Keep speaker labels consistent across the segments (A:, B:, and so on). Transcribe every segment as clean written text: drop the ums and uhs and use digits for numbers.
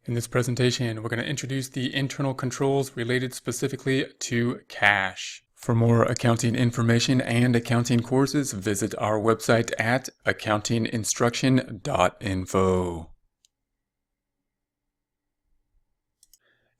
A: In this presentation, we're going to introduce the internal controls related specifically to cash. For more accounting information and accounting courses, visit our website at accountinginstruction.info.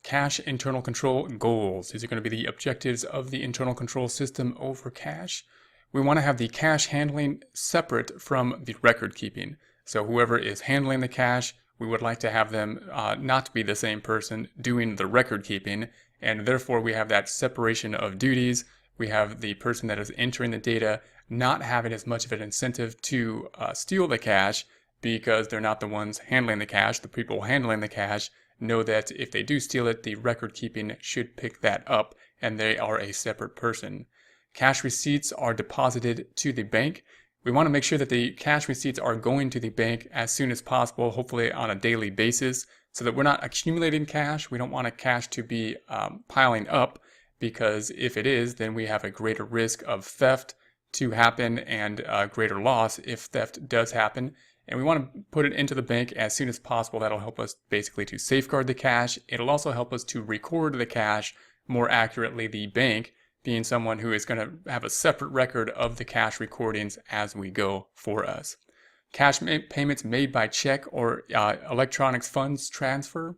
A: Cash internal control goals. These are going to be the objectives of the internal control system over cash. We want to have the cash handling separate from the record keeping. So whoever is handling the cash, we would like to have them not be the same person doing the record keeping, and therefore we have that separation of duties. We have the person that is entering the data not having as much of an incentive to steal the cash because they're not the ones handling the cash. The people handling the cash know that if they do steal it, the record keeping should pick that up, and they are a separate person. Cash receipts are deposited to the bank. We want to make sure that the cash receipts are going to the bank as soon as possible, hopefully on a daily basis, so that we're not accumulating cash. We don't want cash to be piling up, because if it is, then we have a greater risk of theft to happen and greater loss if theft does happen. And we want to put it into the bank as soon as possible. That'll help us basically to safeguard the cash. It'll also help us to record the cash more accurately, the bank being someone who is going to have a separate record of the cash recordings as we go for us. Cash payments made by check or electronic funds transfer.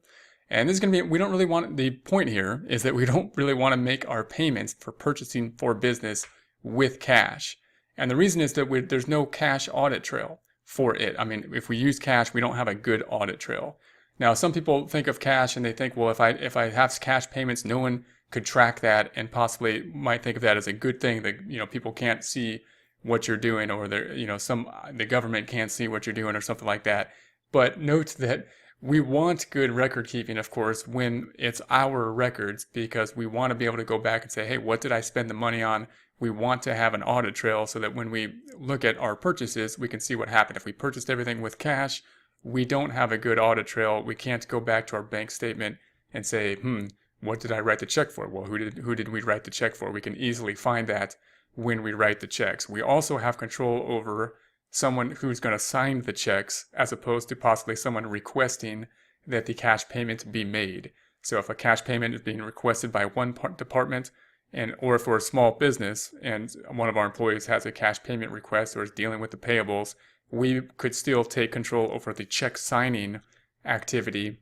A: And this is going to be, we don't really want, the point here is that we don't really want to make our payments for purchasing for business with cash. And the reason is that there's no cash audit trail for it. I mean, if we use cash, we don't have a good audit trail. Now, some people think of cash and they think, well, if I have cash payments, no one could track that, and possibly might think of that as a good thing, that people can't see what you're doing, or the government can't see what you're doing or something like that. But note that we want good record keeping, of course, when it's our records, because we want to be able to go back and say, hey, what did I spend the money on? We want to have an audit trail so that when we look at our purchases, we can see what happened. If we purchased everything with cash, we don't have a good audit trail. We can't go back to our bank statement and say, what did I write the check for? Well, who did we write the check for? We can easily find that when we write the checks. We also have control over someone who's going to sign the checks, as opposed to possibly someone requesting that the cash payment be made. So if a cash payment is being requested by one department, or for a small business, and one of our employees has a cash payment request or is dealing with the payables, we could still take control over the check signing activity.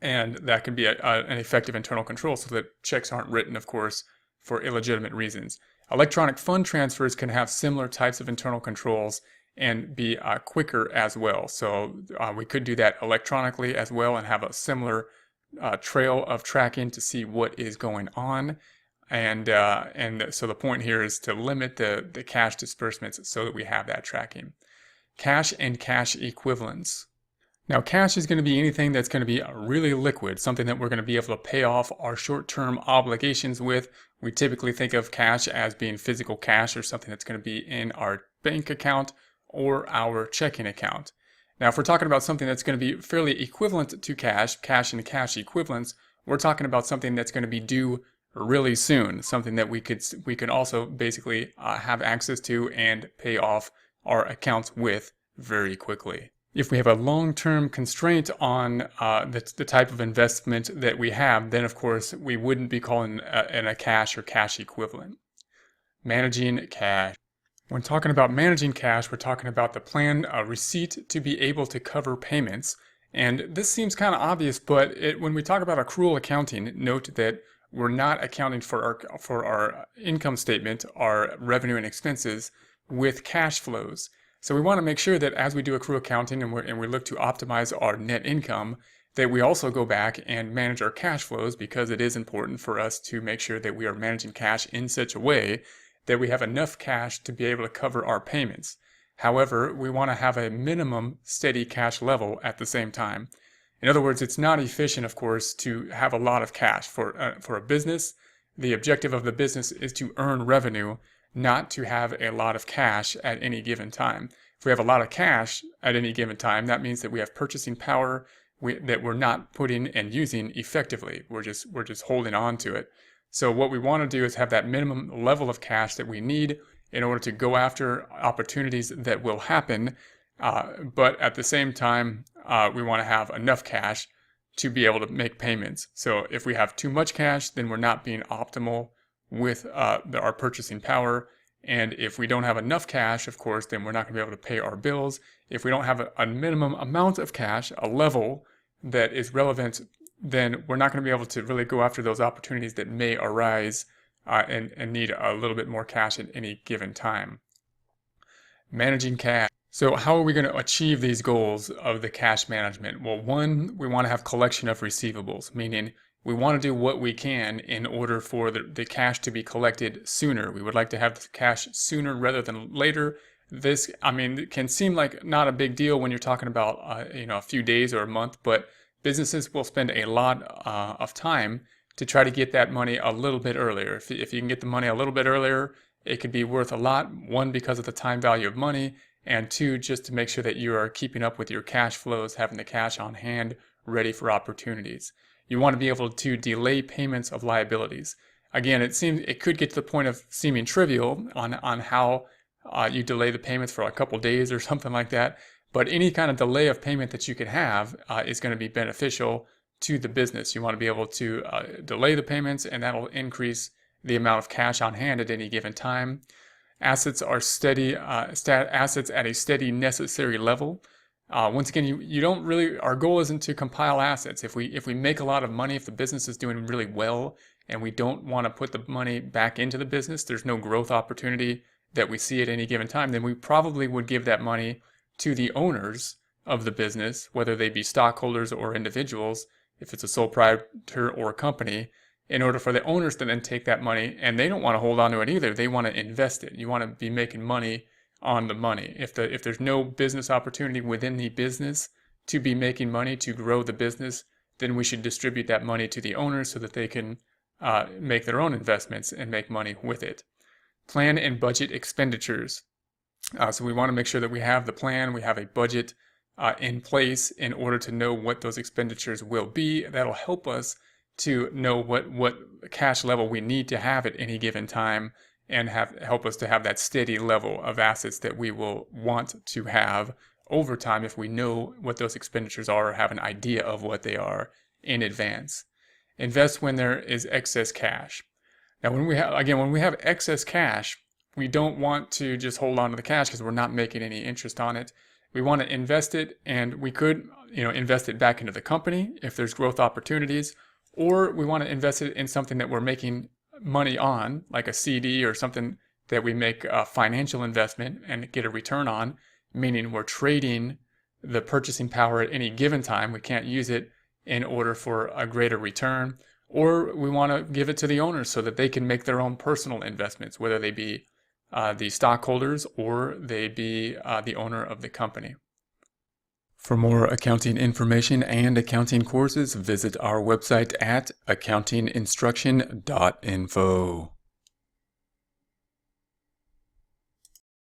A: And that can be an effective internal control, so that checks aren't written, of course, for illegitimate reasons. Electronic fund transfers can have similar types of internal controls and be quicker as well. So we could do that electronically as well and have a similar trail of tracking to see what is going on. And so the point here is to limit the cash disbursements so that we have that tracking. Cash and cash equivalents. Now, cash is going to be anything that's going to be really liquid, something that we're going to be able to pay off our short-term obligations with. We typically think of cash as being physical cash, or something that's going to be in our bank account or our checking account. Now, if we're talking about something that's going to be fairly equivalent to cash and cash equivalents, we're talking about something that's going to be due really soon, something that we could also basically have access to and pay off our accounts with very quickly. If we have a long-term constraint on the type of investment that we have, then of course we wouldn't be calling in a cash or cash equivalent. Managing cash. When talking about managing cash, we're talking about the planned receipt to be able to cover payments. And this seems kind of obvious, but when we talk about accrual accounting, note that we're not accounting for our income statement, our revenue and expenses, with cash flows. So we want to make sure that as we do accrual accounting and we look to optimize our net income, that we also go back and manage our cash flows, because it is important for us to make sure that we are managing cash in such a way that we have enough cash to be able to cover our payments. However, we want to have a minimum steady cash level at the same time. In other words, it's not efficient, of course, to have a lot of cash. For a business, the objective of the business is to earn revenue, not to have a lot of cash at any given time. If we have a lot of cash at any given time, that means that we have purchasing power that we're not putting and using effectively. We're just holding on to it. So what we want to do is have that minimum level of cash that we need in order to go after opportunities that will happen, but at the same time, we want to have enough cash to be able to make payments. So if we have too much cash, then we're not being optimal with our purchasing power. And if we don't have enough cash, of course, then we're not going to be able to pay our bills. If we don't have a minimum amount of cash, a level that is relevant, then we're not going to be able to really go after those opportunities that may arise and need a little bit more cash at any given time. Managing cash. So how are we going to achieve these goals of the cash management? Well, one, we want to have collection of receivables, meaning we want to do what we can in order for the cash to be collected sooner. We would like to have the cash sooner rather than later. This, can seem like not a big deal when you're talking about a few days or a month, but businesses will spend a lot of time to try to get that money a little bit earlier. If you can get the money a little bit earlier, it could be worth a lot. One, because of the time value of money, and two, just to make sure that you are keeping up with your cash flows, having the cash on hand ready for opportunities. You want to be able to delay payments of liabilities. Again, it could get to the point of seeming trivial on how you delay the payments for a couple days or something like that, but any kind of delay of payment that you could have is going to be beneficial to the business. You want to be able to delay the payments, and that'll increase the amount of cash on hand at any given time. Assets are steady, assets at a steady necessary level. Once again, you don't really, our goal isn't to compile assets. If we make a lot of money, if the business is doing really well, and we don't want to put the money back into the business, there's no growth opportunity that we see at any given time, then we probably would give that money to the owners of the business, whether they be stockholders or individuals, if it's a sole proprietor or a company, in order for the owners to then take that money, and they don't want to hold on to it either. They want to invest it. You want to be making money on the money. If there's no business opportunity within the business to be making money to grow the business, then we should distribute that money to the owners so that they can make their own investments and make money with it. Plan and budget expenditures. So we want to make sure that we have the plan, we have a budget in place in order to know what those expenditures will be. That'll help us to know what cash level we need to have at any given time, and help us to have that steady level of assets that we will want to have over time if we know what those expenditures are or have an idea of what they are in advance. Invest when there is excess cash. Now, when we have excess cash, we don't want to just hold on to the cash because we're not making any interest on it. We want to invest it, and we could invest it back into the company if there's growth opportunities, or we want to invest it in something that we're making money on, like a CD or something that we make a financial investment and get a return on, meaning we're trading the purchasing power at any given time. We can't use it in order for a greater return, or we want to give it to the owners so that they can make their own personal investments, whether they be the stockholders or they be the owner of the company. For more accounting information and accounting courses, visit our website at accountinginstruction.info.